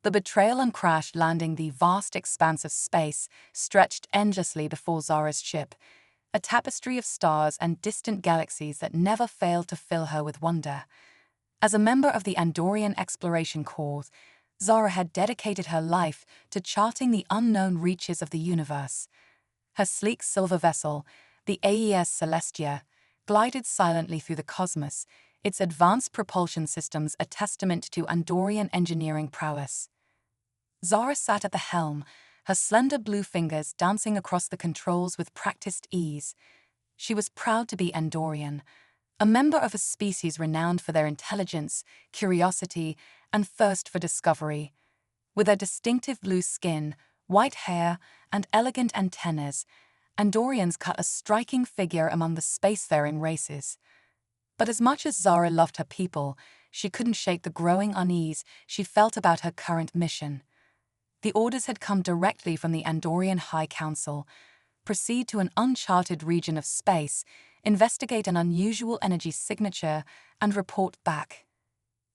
The betrayal and crash landing the vast expanse of space stretched endlessly before Zara's ship, a tapestry of stars and distant galaxies that never failed to fill her with wonder. As a member of the Andorian Exploration Corps, Zara had dedicated her life to charting the unknown reaches of the universe. Her sleek silver vessel, the AES Celestia, glided silently through the cosmos, its advanced propulsion systems a testament to Andorian engineering prowess. Zara sat at the helm, her slender blue fingers dancing across the controls with practiced ease. She was proud to be Andorian, a member of a species renowned for their intelligence, curiosity, and thirst for discovery. With their distinctive blue skin, white hair, and elegant antennas, Andorians cut a striking figure among the spacefaring races. But as much as Zara loved her people, she couldn't shake the growing unease she felt about her current mission. The orders had come directly from the Andorian High Council: proceed to an uncharted region of space, investigate an unusual energy signature, and report back.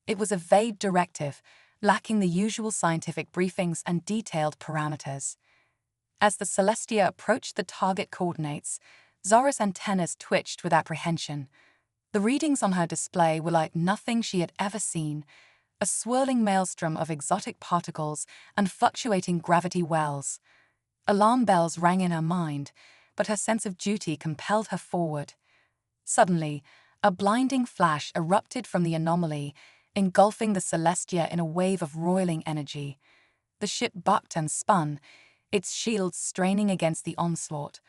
It was a vague directive, lacking the usual scientific briefings and detailed parameters. As the Celestia approached the target coordinates, Zara's antennas twitched with apprehension. The readings on her display were like nothing she had ever seen: a swirling maelstrom of exotic particles and fluctuating gravity wells. Alarm bells rang in her mind, but her sense of duty compelled her forward. Suddenly, a blinding flash erupted from the anomaly, engulfing the Celestia in a wave of roiling energy. The ship bucked and spun, its shields straining against the onslaught.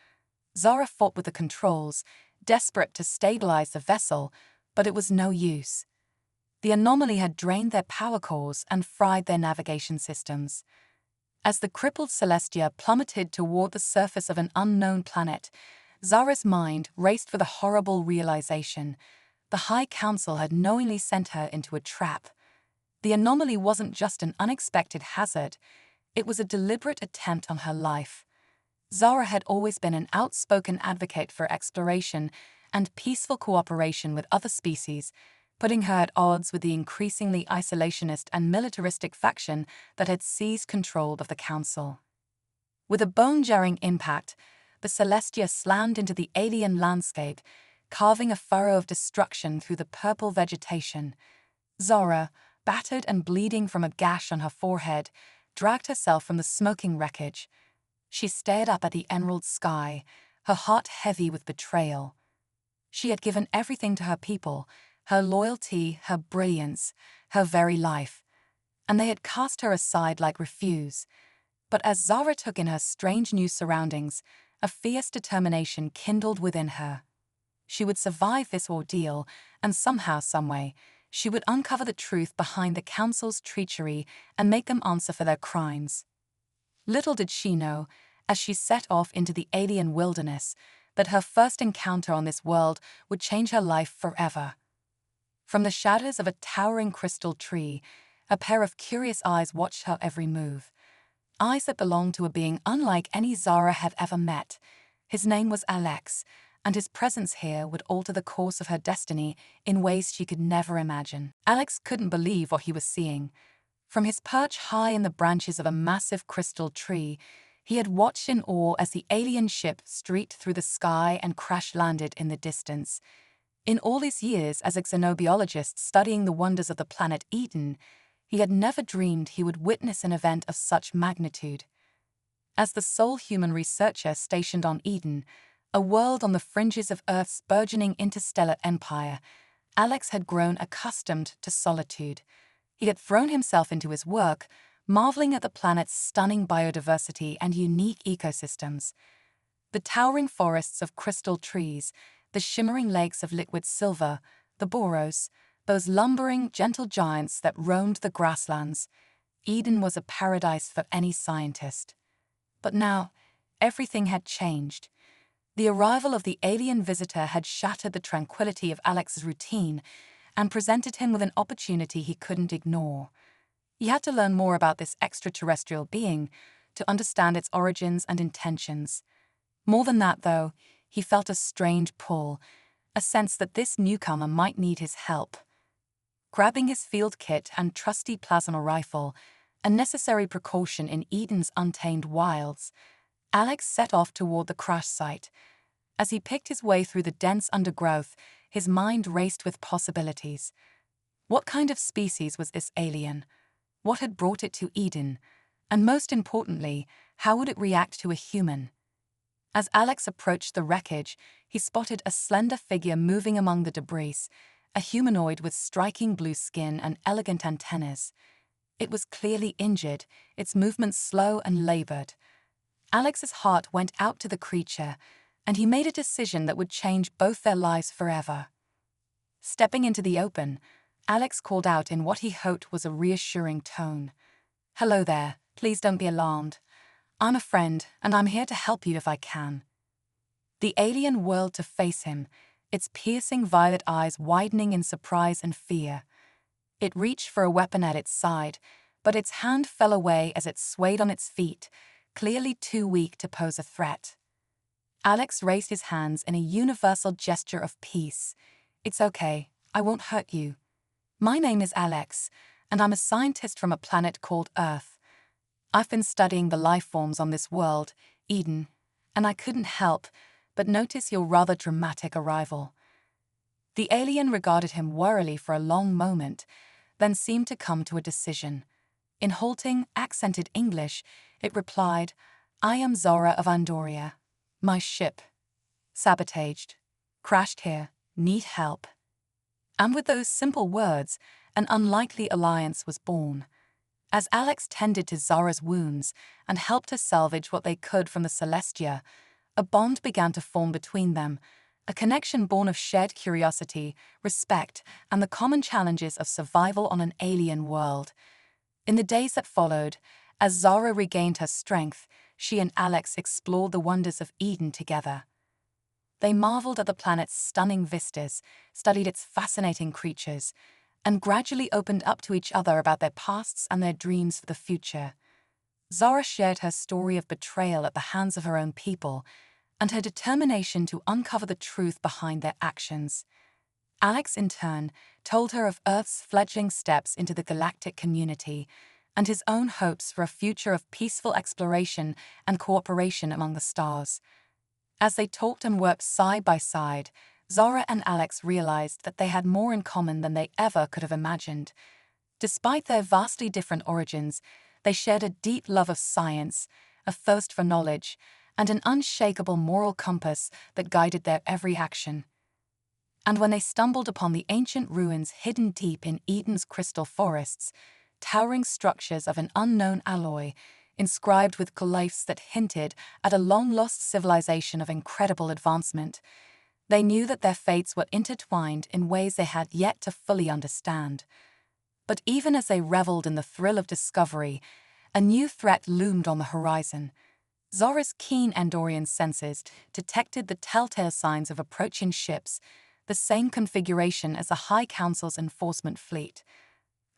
Zara fought with the controls, desperate to stabilize the vessel, but it was no use. The anomaly had drained their power cores and fried their navigation systems. As the crippled Celestia plummeted toward the surface of an unknown planet, Zara's mind raced with a horrible realization: the High Council had knowingly sent her into a trap. The anomaly wasn't just an unexpected hazard, it was a deliberate attempt on her life. Zara had always been an outspoken advocate for exploration and peaceful cooperation with other species, putting her at odds with the increasingly isolationist and militaristic faction that had seized control of the Council. With a bone-jarring impact, the Celestia slammed into the alien landscape, carving a furrow of destruction through the purple vegetation. Zara, battered and bleeding from a gash on her forehead, dragged herself from the smoking wreckage. She stared up at the emerald sky, her heart heavy with betrayal. She had given everything to her people: her loyalty, her brilliance, her very life, and they had cast her aside like refuse. But as Zara took in her strange new surroundings, a fierce determination kindled within her. She would survive this ordeal, and somehow, someway, she would uncover the truth behind the Council's treachery and make them answer for their crimes. Little did she know, as she set off into the alien wilderness, that her first encounter on this world would change her life forever. From the shadows of a towering crystal tree, a pair of curious eyes watched her every move. Eyes that belonged to a being unlike any Zara had ever met. His name was Alex, and his presence here would alter the course of her destiny in ways she could never imagine. Alex couldn't believe what he was seeing. From his perch high in the branches of a massive crystal tree, he had watched in awe as the alien ship streaked through the sky and crash-landed in the distance. In all his years as a xenobiologist studying the wonders of the planet Eden, he had never dreamed he would witness an event of such magnitude. As the sole human researcher stationed on Eden, a world on the fringes of Earth's burgeoning interstellar empire, Alex had grown accustomed to solitude. He had thrown himself into his work, marveling at the planet's stunning biodiversity and unique ecosystems. The towering forests of crystal trees, the shimmering lakes of liquid silver, the boros, those lumbering, gentle giants that roamed the grasslands. Eden was a paradise for any scientist. But now, everything had changed. The arrival of the alien visitor had shattered the tranquility of Alex's routine and presented him with an opportunity he couldn't ignore. He had to learn more about this extraterrestrial being, to understand its origins and intentions. More than that, though, he felt a strange pull, a sense that this newcomer might need his help. Grabbing his field kit and trusty plasma rifle, a necessary precaution in Eden's untamed wilds, Alex set off toward the crash site. As he picked his way through the dense undergrowth, his mind raced with possibilities. What kind of species was this alien? What had brought it to Eden? And most importantly, how would it react to a human? As Alex approached the wreckage, he spotted a slender figure moving among the debris, a humanoid with striking blue skin and elegant antennas. It was clearly injured, its movements slow and labored. Alex's heart went out to the creature, and he made a decision that would change both their lives forever. Stepping into the open, Alex called out in what he hoped was a reassuring tone. "Hello there, please don't be alarmed. I'm a friend, and I'm here to help you if I can." The alien whirled to face him, its piercing violet eyes widening in surprise and fear. It reached for a weapon at its side, but its hand fell away as it swayed on its feet, clearly too weak to pose a threat. Alex raised his hands in a universal gesture of peace. "It's okay, I won't hurt you. My name is Alex, and I'm a scientist from a planet called Earth. I've been studying the life forms on this world, Eden, and I couldn't help but notice your rather dramatic arrival." The alien regarded him warily for a long moment, then seemed to come to a decision. In halting, accented English, it replied, "I am Zora of Andoria. My ship sabotaged, crashed here, need help." And with those simple words, an unlikely alliance was born. As Alex tended to Zora's wounds and helped her salvage what they could from the Celestia, a bond began to form between them, a connection born of shared curiosity, respect, and the common challenges of survival on an alien world. In the days that followed, as Zora regained her strength, she and Alex explored the wonders of Eden together. They marveled at the planet's stunning vistas, studied its fascinating creatures, and gradually opened up to each other about their pasts and their dreams for the future. Zora shared her story of betrayal at the hands of her own people, and her determination to uncover the truth behind their actions. Alex, in turn, told her of Earth's fledgling steps into the galactic community, and his own hopes for a future of peaceful exploration and cooperation among the stars. As they talked and worked side by side, Zora and Alex realized that they had more in common than they ever could have imagined. Despite their vastly different origins, they shared a deep love of science, a thirst for knowledge, and an unshakable moral compass that guided their every action. And when they stumbled upon the ancient ruins hidden deep in Eden's crystal forests, towering structures of an unknown alloy, inscribed with glyphs that hinted at a long-lost civilization of incredible advancement, they knew that their fates were intertwined in ways they had yet to fully understand. But even as they reveled in the thrill of discovery, a new threat loomed on the horizon. Zora's keen Andorian senses detected the telltale signs of approaching ships, the same configuration as the High Council's enforcement fleet.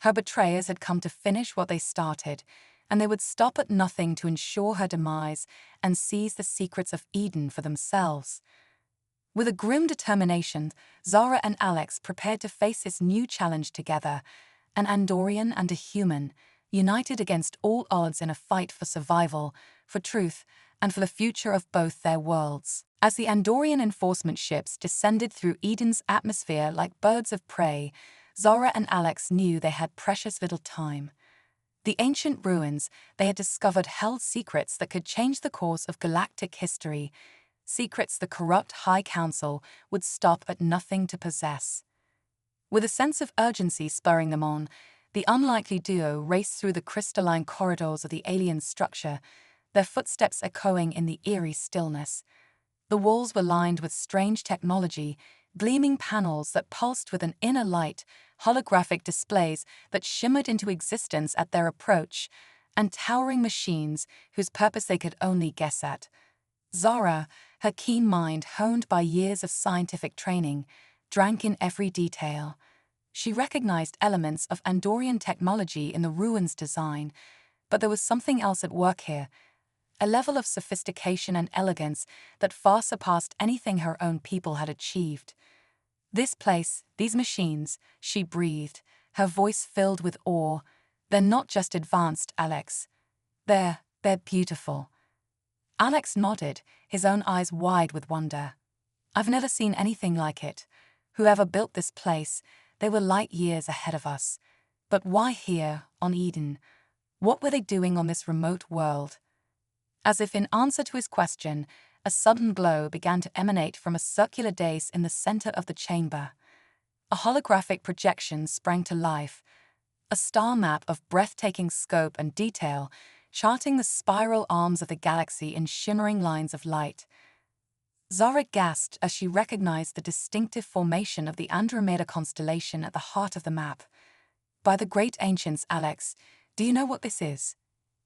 Her betrayers had come to finish what they started, and they would stop at nothing to ensure her demise and seize the secrets of Eden for themselves. With a grim determination, Zora and Alex prepared to face this new challenge together, an Andorian and a human, united against all odds in a fight for survival, for truth, and for the future of both their worlds. As the Andorian enforcement ships descended through Eden's atmosphere like birds of prey, Zora and Alex knew they had precious little time. The ancient ruins they had discovered held secrets that could change the course of galactic history, secrets the corrupt High Council would stop at nothing to possess. With a sense of urgency spurring them on, the unlikely duo raced through the crystalline corridors of the alien structure, their footsteps echoing in the eerie stillness. The walls were lined with strange technology, gleaming panels that pulsed with an inner light, holographic displays that shimmered into existence at their approach, and towering machines whose purpose they could only guess at. Zora, her keen mind honed by years of scientific training, drank in every detail. She recognized elements of Andorian technology in the ruins' design, but there was something else at work here, a level of sophistication and elegance that far surpassed anything her own people had achieved. This place, these machines, she breathed, her voice filled with awe. They're not just advanced, Alex. They're beautiful. Alex nodded, his own eyes wide with wonder. I've never seen anything like it. Whoever built this place, they were light years ahead of us. But why here, on Eden? What were they doing on this remote world? As if in answer to his question, a sudden glow began to emanate from a circular dais in the center of the chamber. A holographic projection sprang to life, a star map of breathtaking scope and detail, charting the spiral arms of the galaxy in shimmering lines of light. Zara gasped as she recognized the distinctive formation of the Andromeda constellation at the heart of the map. By the great ancients, Alex, do you know what this is?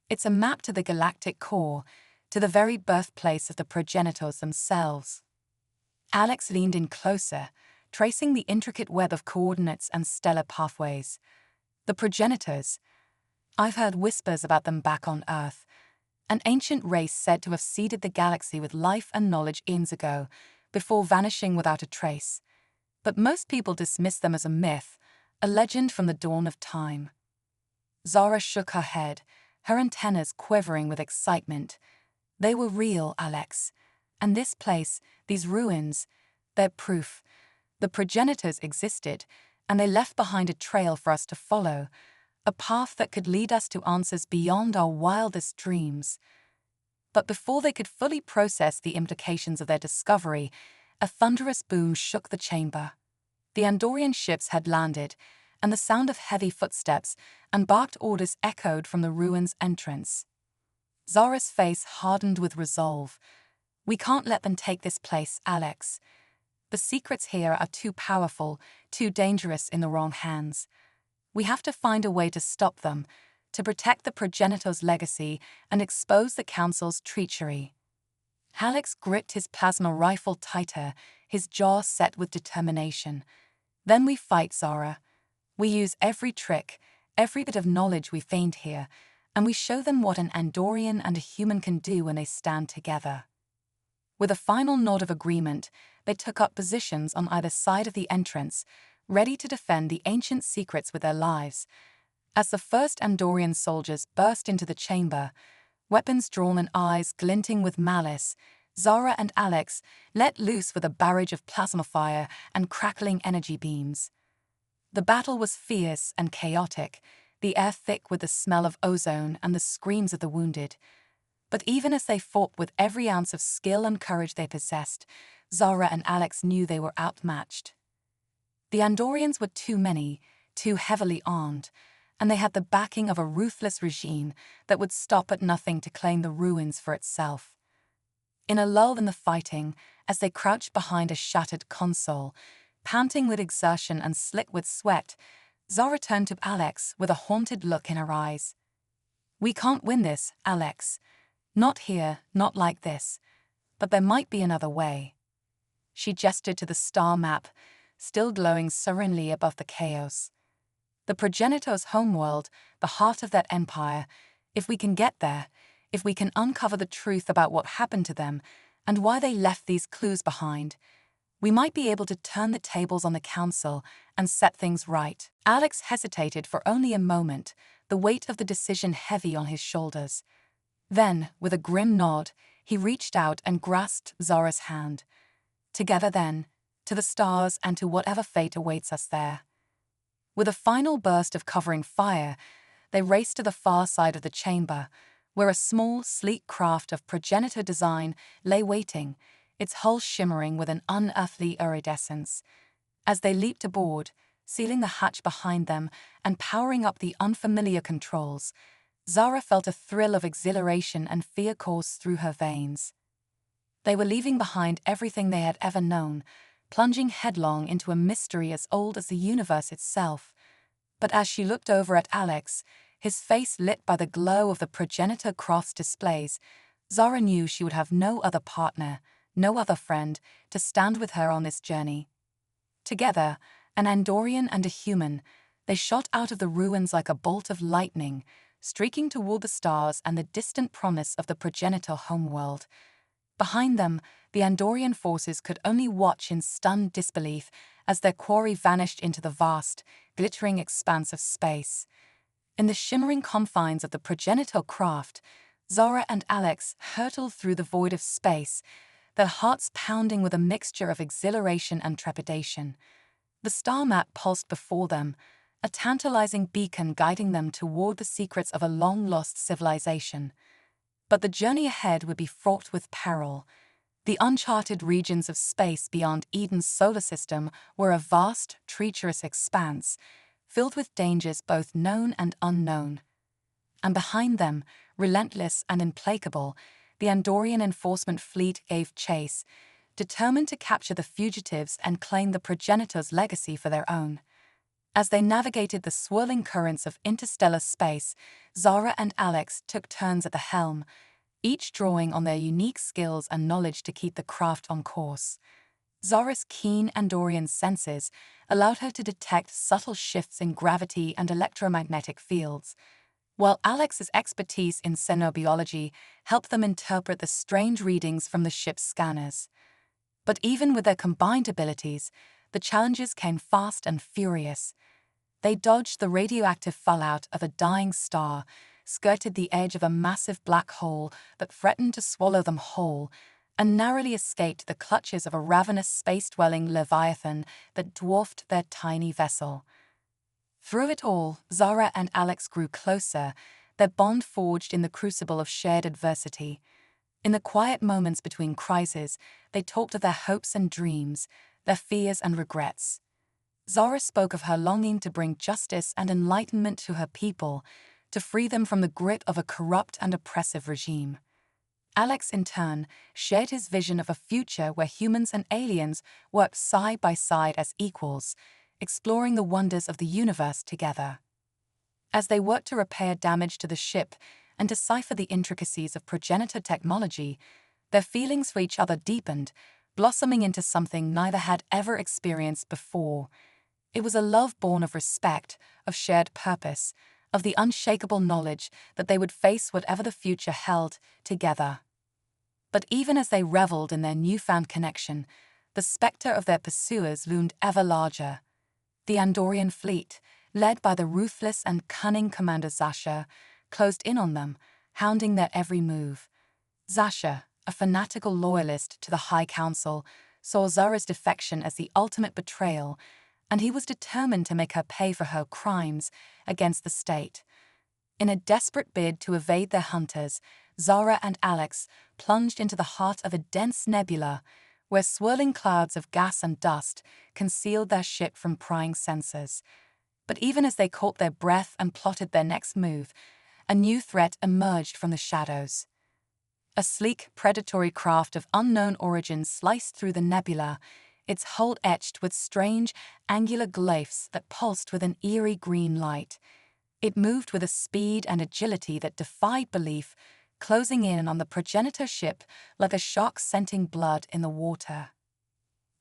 It's a map to the galactic core, to the very birthplace of the progenitors themselves. Alex leaned in closer, tracing the intricate web of coordinates and stellar pathways. The progenitors. I've heard whispers about them back on Earth. An ancient race said to have seeded the galaxy with life and knowledge eons ago, before vanishing without a trace. But most people dismiss them as a myth, a legend from the dawn of time. Zara shook her head, her antennas quivering with excitement. They were real, Alex. And this place, these ruins, they're proof. The progenitors existed, and they left behind a trail for us to follow, a path that could lead us to answers beyond our wildest dreams. But before they could fully process the implications of their discovery, a thunderous boom shook the chamber. The Andorian ships had landed, and the sound of heavy footsteps and barked orders echoed from the ruins' entrance. Zara's face hardened with resolve. We can't let them take this place, Alex. The secrets here are too powerful, too dangerous in the wrong hands. We have to find a way to stop them, to protect the progenitor's legacy and expose the Council's treachery. Alex gripped his plasma rifle tighter, his jaw set with determination. Then we fight, Zara. We use every trick, every bit of knowledge we gained here, and we show them what an Andorian and a human can do when they stand together. With a final nod of agreement, they took up positions on either side of the entrance, ready to defend the ancient secrets with their lives. As the first Andorian soldiers burst into the chamber, weapons drawn and eyes glinting with malice, Zara and Alex let loose with a barrage of plasma fire and crackling energy beams. The battle was fierce and chaotic, the air thick with the smell of ozone and the screams of the wounded. But even as they fought with every ounce of skill and courage they possessed, Zara and Alex knew they were outmatched. The Andorians were too many, too heavily armed, and they had the backing of a ruthless regime that would stop at nothing to claim the ruins for itself. In a lull in the fighting, as they crouched behind a shattered console, panting with exertion and slick with sweat, Zara turned to Alex with a haunted look in her eyes. We can't win this, Alex. Not here, not like this. But there might be another way. She gestured to the star map, still glowing serenely above the chaos. The progenitor's homeworld, the heart of that empire. If we can get there, if we can uncover the truth about what happened to them and why they left these clues behind, we might be able to turn the tables on the council and set things right. Alex hesitated for only a moment, the weight of the decision heavy on his shoulders. Then, with a grim nod, he reached out and grasped Zara's hand. Together then, to the stars and to whatever fate awaits us there. With a final burst of covering fire, they raced to the far side of the chamber, where a small, sleek craft of progenitor design lay waiting, its hull shimmering with an unearthly iridescence. As they leaped aboard, sealing the hatch behind them and powering up the unfamiliar controls, Zara felt a thrill of exhilaration and fear course through her veins. They were leaving behind everything they had ever known, plunging headlong into a mystery as old as the universe itself. But as she looked over at Alex, his face lit by the glow of the progenitor craft's displays, Zara knew she would have no other partner, no other friend, to stand with her on this journey. Together, an Andorian and a human, they shot out of the ruins like a bolt of lightning, streaking toward the stars and the distant promise of the progenitor homeworld. Behind them, the Andorian forces could only watch in stunned disbelief as their quarry vanished into the vast, glittering expanse of space. In the shimmering confines of the progenitor craft, Zara and Alex hurtled through the void of space, their hearts pounding with a mixture of exhilaration and trepidation. The star map pulsed before them, a tantalizing beacon guiding them toward the secrets of a long-lost civilization. But the journey ahead would be fraught with peril. The uncharted regions of space beyond Eden's solar system were a vast, treacherous expanse, filled with dangers both known and unknown. And behind them, relentless and implacable, the Andorian enforcement fleet gave chase, determined to capture the fugitives and claim the progenitor's legacy for their own. As they navigated the swirling currents of interstellar space, Zara and Alex took turns at the helm, each drawing on their unique skills and knowledge to keep the craft on course. Zara's keen Andorian senses allowed her to detect subtle shifts in gravity and electromagnetic fields, while Alex's expertise in xenobiology helped them interpret the strange readings from the ship's scanners. But even with their combined abilities, the challenges came fast and furious. They dodged the radioactive fallout of a dying star, skirted the edge of a massive black hole that threatened to swallow them whole, and narrowly escaped the clutches of a ravenous space-dwelling leviathan that dwarfed their tiny vessel. Through it all, Zara and Alex grew closer, their bond forged in the crucible of shared adversity. In the quiet moments between crises, they talked of their hopes and dreams, their fears and regrets. Zara spoke of her longing to bring justice and enlightenment to her people, to free them from the grip of a corrupt and oppressive regime. Alex, in turn, shared his vision of a future where humans and aliens worked side by side as equals, exploring the wonders of the universe together. As they worked to repair damage to the ship and decipher the intricacies of progenitor technology, their feelings for each other deepened, blossoming into something neither had ever experienced before. It was a love born of respect, of shared purpose, of the unshakable knowledge that they would face whatever the future held together. But even as they reveled in their newfound connection, the specter of their pursuers loomed ever larger. The Andorian fleet, led by the ruthless and cunning Commander Zasha, closed in on them, hounding their every move. Zasha, a fanatical loyalist to the High Council, saw Zara's defection as the ultimate betrayal, and he was determined to make her pay for her crimes against the state. In a desperate bid to evade their hunters, Zara and Alex plunged into the heart of a dense nebula, where swirling clouds of gas and dust concealed their ship from prying sensors. But even as they caught their breath and plotted their next move, a new threat emerged from the shadows. A sleek, predatory craft of unknown origin sliced through the nebula, its hull etched with strange, angular glyphs that pulsed with an eerie green light. It moved with a speed and agility that defied belief, closing in on the progenitor ship like a shark scenting blood in the water.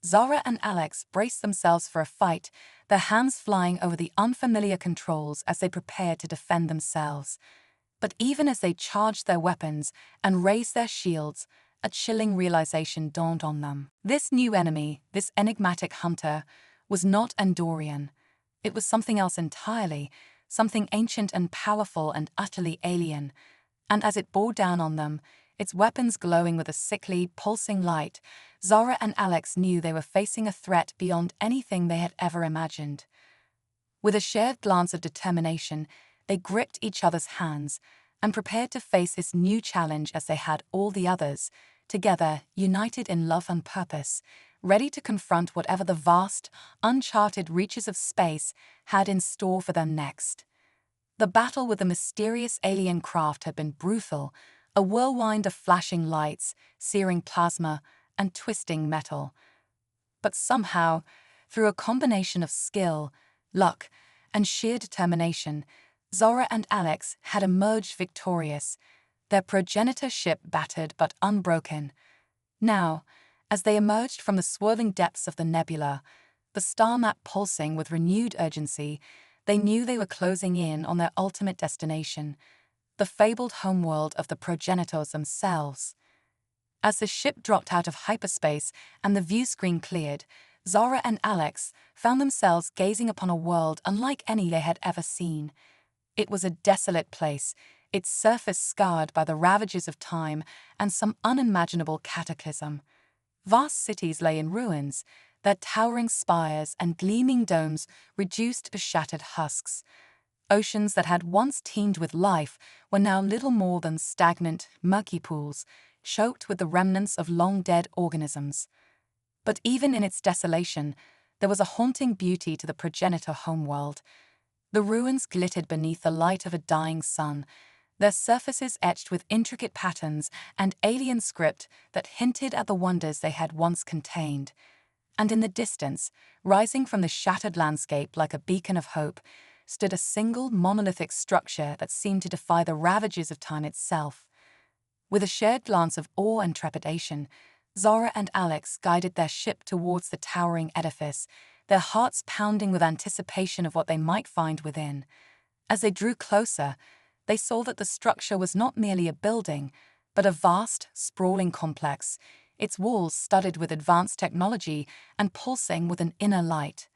Zara and Alex braced themselves for a fight, their hands flying over the unfamiliar controls as they prepared to defend themselves. But even as they charged their weapons and raised their shields, a chilling realization dawned on them. This new enemy, this enigmatic hunter, was not Andorian. It was something else entirely, something ancient and powerful and utterly alien. And as it bore down on them, its weapons glowing with a sickly, pulsing light, Zara and Alex knew they were facing a threat beyond anything they had ever imagined. With a shared glance of determination, they gripped each other's hands and prepared to face this new challenge as they had all the others, together, united in love and purpose, ready to confront whatever the vast, uncharted reaches of space had in store for them next. The battle with the mysterious alien craft had been brutal, a whirlwind of flashing lights, searing plasma, and twisting metal. But somehow, through a combination of skill, luck, and sheer determination, Zara and Alex had emerged victorious, their progenitor ship battered but unbroken. Now, as they emerged from the swirling depths of the nebula, the star map pulsing with renewed urgency, they knew they were closing in on their ultimate destination, the fabled homeworld of the progenitors themselves. As the ship dropped out of hyperspace and the view screen cleared, Zara and Alex found themselves gazing upon a world unlike any they had ever seen. It was a desolate place, its surface scarred by the ravages of time and some unimaginable cataclysm. Vast cities lay in ruins, their towering spires and gleaming domes reduced to shattered husks. Oceans that had once teemed with life were now little more than stagnant, murky pools, choked with the remnants of long-dead organisms. But even in its desolation, there was a haunting beauty to the progenitor homeworld. The ruins glittered beneath the light of a dying sun, their surfaces etched with intricate patterns and alien script that hinted at the wonders they had once contained. And in the distance, rising from the shattered landscape like a beacon of hope, stood a single monolithic structure that seemed to defy the ravages of time itself. With a shared glance of awe and trepidation, Zara and Alex guided their ship towards the towering edifice, their hearts pounding with anticipation of what they might find within. As they drew closer, they saw that the structure was not merely a building, but a vast, sprawling complex, its walls studded with advanced technology and pulsing with an inner light.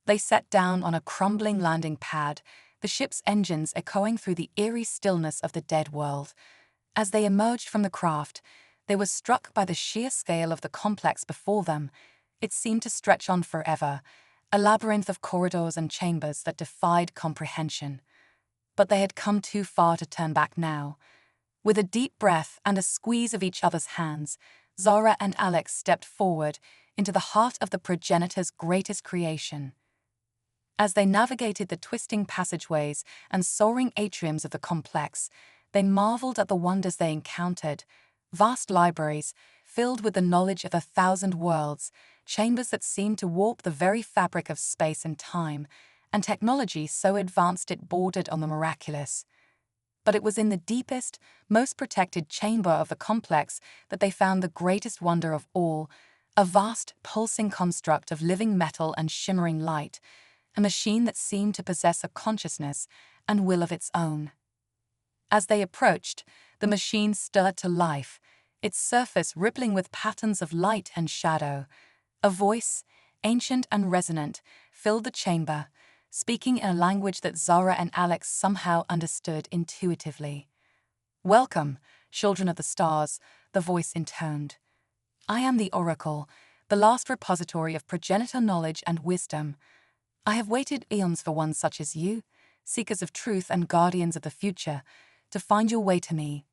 They sat down on a crumbling landing pad, the ship's engines echoing through the eerie stillness of the dead world. As they emerged from the craft, they were struck by the sheer scale of the complex before them. It seemed to stretch on forever, a labyrinth of corridors and chambers that defied comprehension. But they had come too far to turn back now. With a deep breath and a squeeze of each other's hands, Zara and Alex stepped forward into the heart of the progenitor's greatest creation. As they navigated the twisting passageways and soaring atriums of the complex, they marveled at the wonders they encountered: vast libraries filled with the knowledge of 1,000 worlds, chambers that seemed to warp the very fabric of space and time, and technology so advanced it bordered on the miraculous. But it was in the deepest, most protected chamber of the complex that they found the greatest wonder of all: a vast, pulsing construct of living metal and shimmering light, a machine that seemed to possess a consciousness and will of its own. As they approached, the machine stirred to life, its surface rippling with patterns of light and shadow. A voice, ancient and resonant, filled the chamber, speaking in a language that Zara and Alex somehow understood intuitively. "Welcome, children of the stars," the voice intoned. "I am the Oracle, the last repository of progenitor knowledge and wisdom. I have waited eons for one such as you, seekers of truth and guardians of the future, to find your way to me."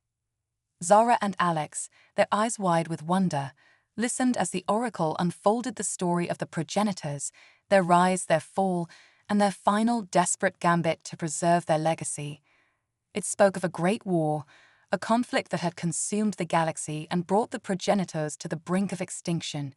Zara and Alex, their eyes wide with wonder, listened as the Oracle unfolded the story of the progenitors, their rise, their fall, and their final desperate gambit to preserve their legacy. It spoke of a great war, a conflict that had consumed the galaxy and brought the progenitors to the brink of extinction.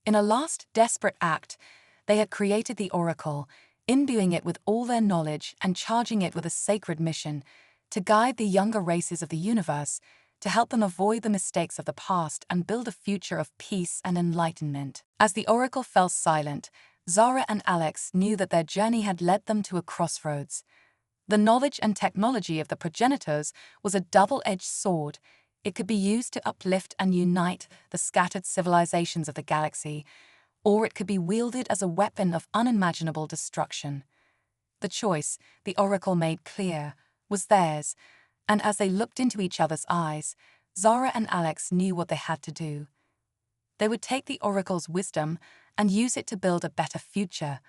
In a last desperate act, they had created the Oracle, imbuing it with all their knowledge and charging it with a sacred mission: to guide the younger races of the universe, to help them avoid the mistakes of the past and build a future of peace and enlightenment. As the Oracle fell silent, Zara and Alex knew that their journey had led them to a crossroads. The knowledge and technology of the progenitors was a double-edged sword. It could be used to uplift and unite the scattered civilizations of the galaxy, or it could be wielded as a weapon of unimaginable destruction. The choice, the Oracle made clear, was theirs, and as they looked into each other's eyes, Zara and Alex knew what they had to do. They would take the Oracle's wisdom and use it to build a better future,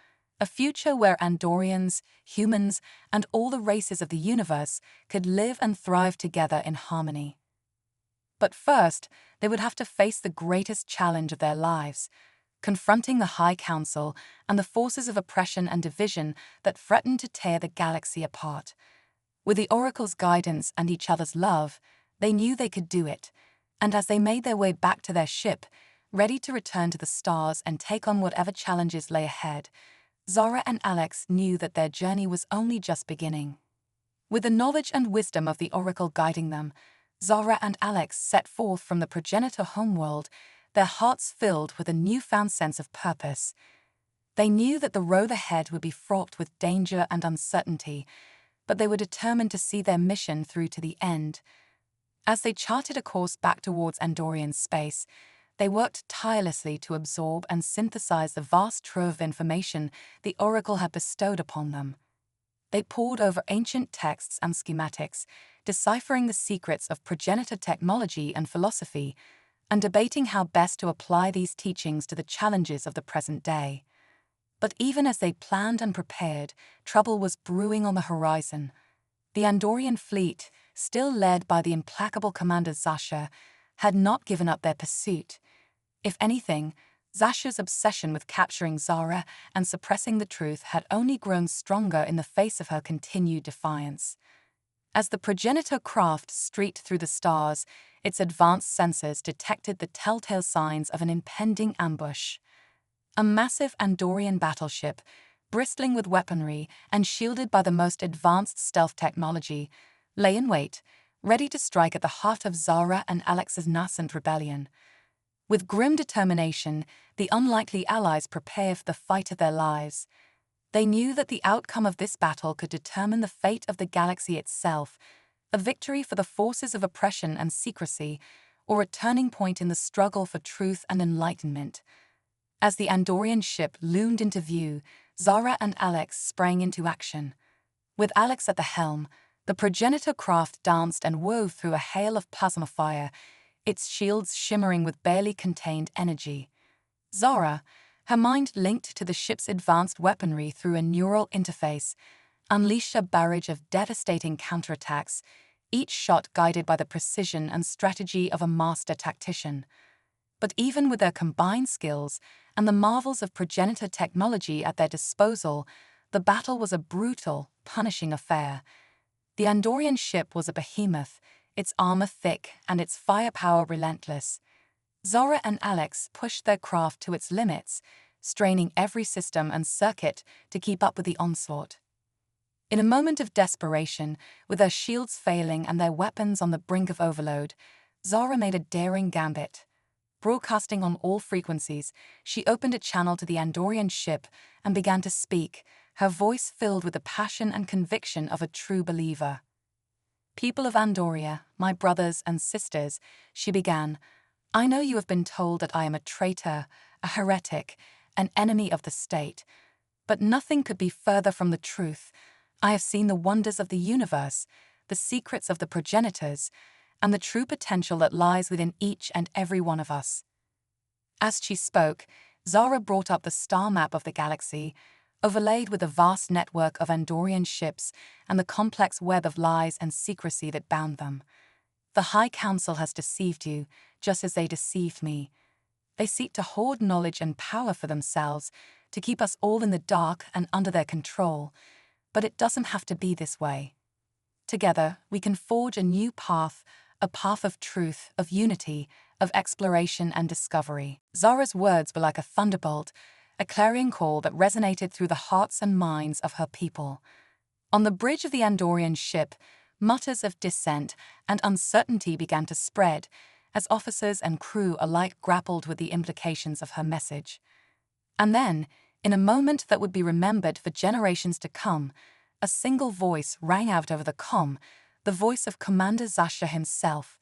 a future where Andorians, humans, and all the races of the universe could live and thrive together in harmony. But first, they would have to face the greatest challenge of their lives: confronting the High Council and the forces of oppression and division that threatened to tear the galaxy apart. With the Oracle's guidance and each other's love, they knew they could do it, and as they made their way back to their ship, ready to return to the stars and take on whatever challenges lay ahead, Zara and Alex knew that their journey was only just beginning. With the knowledge and wisdom of the Oracle guiding them, Zara and Alex set forth from the progenitor homeworld, their hearts filled with a newfound sense of purpose. They knew that the road ahead would be fraught with danger and uncertainty, but they were determined to see their mission through to the end. As they charted a course back towards Andorian space, they worked tirelessly to absorb and synthesize the vast trove of information the Oracle had bestowed upon them. They pored over ancient texts and schematics, deciphering the secrets of progenitor technology and philosophy, and debating how best to apply these teachings to the challenges of the present day. But even as they planned and prepared, trouble was brewing on the horizon. The Andorian fleet, still led by the implacable commander Zasha, had not given up their pursuit. If anything, Zasha's obsession with capturing Zara and suppressing the truth had only grown stronger in the face of her continued defiance. As the progenitor craft streaked through the stars, its advanced sensors detected the telltale signs of an impending ambush. A massive Andorian battleship, bristling with weaponry and shielded by the most advanced stealth technology, lay in wait, ready to strike at the heart of Zara and Alex's nascent rebellion. With grim determination, the unlikely allies prepared for the fight of their lives. They knew that the outcome of this battle could determine the fate of the galaxy itself, a victory for the forces of oppression and secrecy, or a turning point in the struggle for truth and enlightenment. As the Andorian ship loomed into view, Zara and Alex sprang into action. With Alex at the helm, the progenitor craft danced and wove through a hail of plasma fire, its shields shimmering with barely contained energy. Zara, her mind linked to the ship's advanced weaponry through a neural interface, unleashed a barrage of devastating counterattacks, each shot guided by the precision and strategy of a master tactician. But even with their combined skills and the marvels of progenitor technology at their disposal, the battle was a brutal, punishing affair. The Andorian ship was a behemoth, its armor thick and its firepower relentless. Zara and Alex pushed their craft to its limits, straining every system and circuit to keep up with the onslaught. In a moment of desperation, with their shields failing and their weapons on the brink of overload, Zara made a daring gambit. Broadcasting on all frequencies, she opened a channel to the Andorian ship and began to speak, her voice filled with the passion and conviction of a true believer. "People of Andoria, my brothers and sisters," she began, "I know you have been told that I am a traitor, a heretic, an enemy of the state. But nothing could be further from the truth. I have seen the wonders of the universe, the secrets of the progenitors, and the true potential that lies within each and every one of us." As she spoke, Zara brought up the star map of the galaxy, overlaid with a vast network of Andorian ships and the complex web of lies and secrecy that bound them. "The High Council has deceived you, just as they deceived me. They seek to hoard knowledge and power for themselves, to keep us all in the dark and under their control. But it doesn't have to be this way. Together, we can forge a new path, a path of truth, of unity, of exploration and discovery." Zara's words were like a thunderbolt, a clarion call that resonated through the hearts and minds of her people. On the bridge of the Andorian ship, mutters of dissent and uncertainty began to spread, as officers and crew alike grappled with the implications of her message. And then, in a moment that would be remembered for generations to come, a single voice rang out over the comm, the voice of Commander Zasha himself.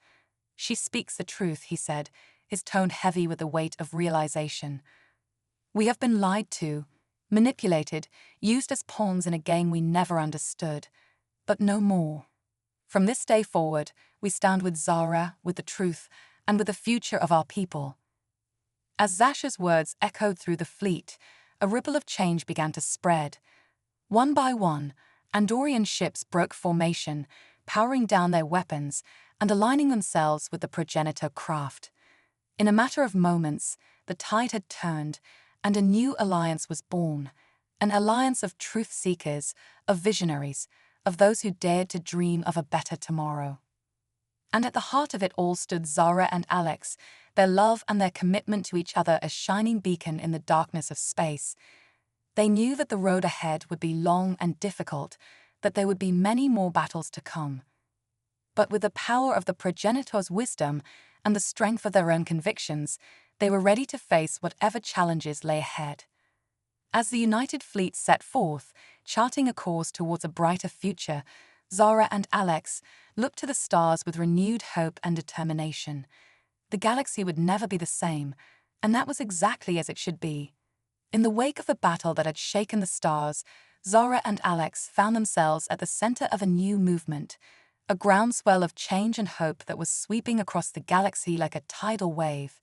"She speaks the truth," he said, his tone heavy with the weight of realization. "We have been lied to, manipulated, used as pawns in a game we never understood. But no more. From this day forward, we stand with Zara, with the truth, and with the future of our people." As Zasha's words echoed through the fleet, a ripple of change began to spread. One by one, Andorian ships broke formation, powering down their weapons and aligning themselves with the progenitor craft. In a matter of moments, the tide had turned, and a new alliance was born, an alliance of truth-seekers, of visionaries, of those who dared to dream of a better tomorrow. And at the heart of it all stood Zara and Alex, their love and their commitment to each other a shining beacon in the darkness of space. They knew that the road ahead would be long and difficult, that there would be many more battles to come. But with the power of the progenitor's wisdom and the strength of their own convictions, they were ready to face whatever challenges lay ahead. As the united fleet set forth, charting a course towards a brighter future, Zara and Alex looked to the stars with renewed hope and determination. The galaxy would never be the same, and that was exactly as it should be. In the wake of the battle that had shaken the stars, Zara and Alex found themselves at the center of a new movement, a groundswell of change and hope that was sweeping across the galaxy like a tidal wave.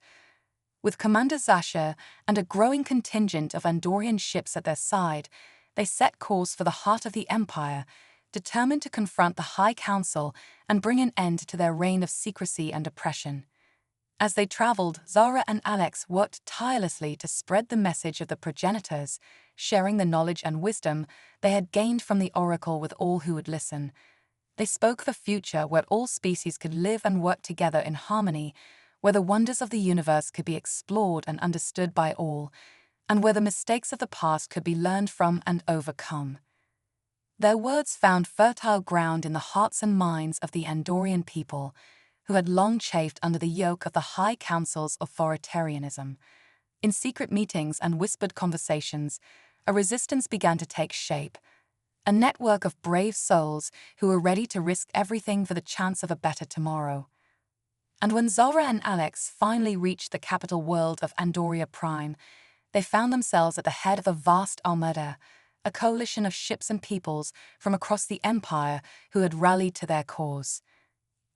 With Commander Zasha and a growing contingent of Andorian ships at their side, they set course for the heart of the Empire, determined to confront the High Council and bring an end to their reign of secrecy and oppression. As they traveled, Zara and Alex worked tirelessly to spread the message of the progenitors, sharing the knowledge and wisdom they had gained from the Oracle with all who would listen. They spoke of a future where all species could live and work together in harmony, where the wonders of the universe could be explored and understood by all, and where the mistakes of the past could be learned from and overcome. Their words found fertile ground in the hearts and minds of the Andorian people, who had long chafed under the yoke of the High Council's authoritarianism. In secret meetings and whispered conversations, a resistance began to take shape, a network of brave souls who were ready to risk everything for the chance of a better tomorrow. And when Zara and Alex finally reached the capital world of Andoria Prime, they found themselves at the head of a vast armada, a coalition of ships and peoples from across the Empire who had rallied to their cause.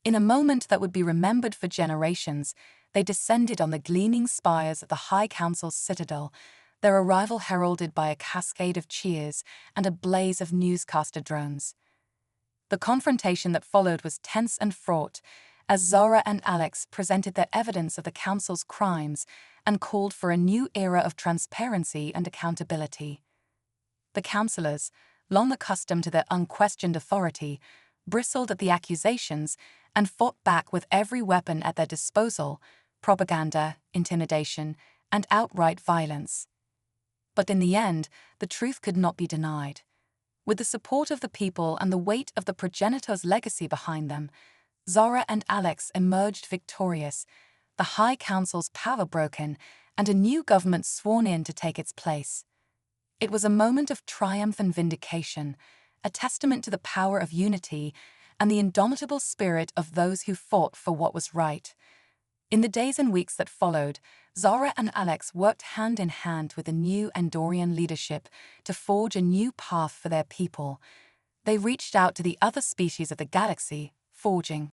In a moment that would be remembered for generations, they descended on the gleaming spires of the High Council's citadel, their arrival heralded by a cascade of cheers and a blaze of newscaster drones. The confrontation that followed was tense and fraught, as Zara and Alex presented their evidence of the Council's crimes and called for a new era of transparency and accountability. The councillors, long accustomed to their unquestioned authority, bristled at the accusations and fought back with every weapon at their disposal: propaganda, intimidation, and outright violence. But in the end, the truth could not be denied. With the support of the people and the weight of the progenitor's legacy behind them, Zara and Alex emerged victorious, the High Council's power broken, and a new government sworn in to take its place. It was a moment of triumph and vindication, a testament to the power of unity and the indomitable spirit of those who fought for what was right. In the days and weeks that followed, Zara and Alex worked hand in hand with the new Andorian leadership to forge a new path for their people. They reached out to the other species of the galaxy, forging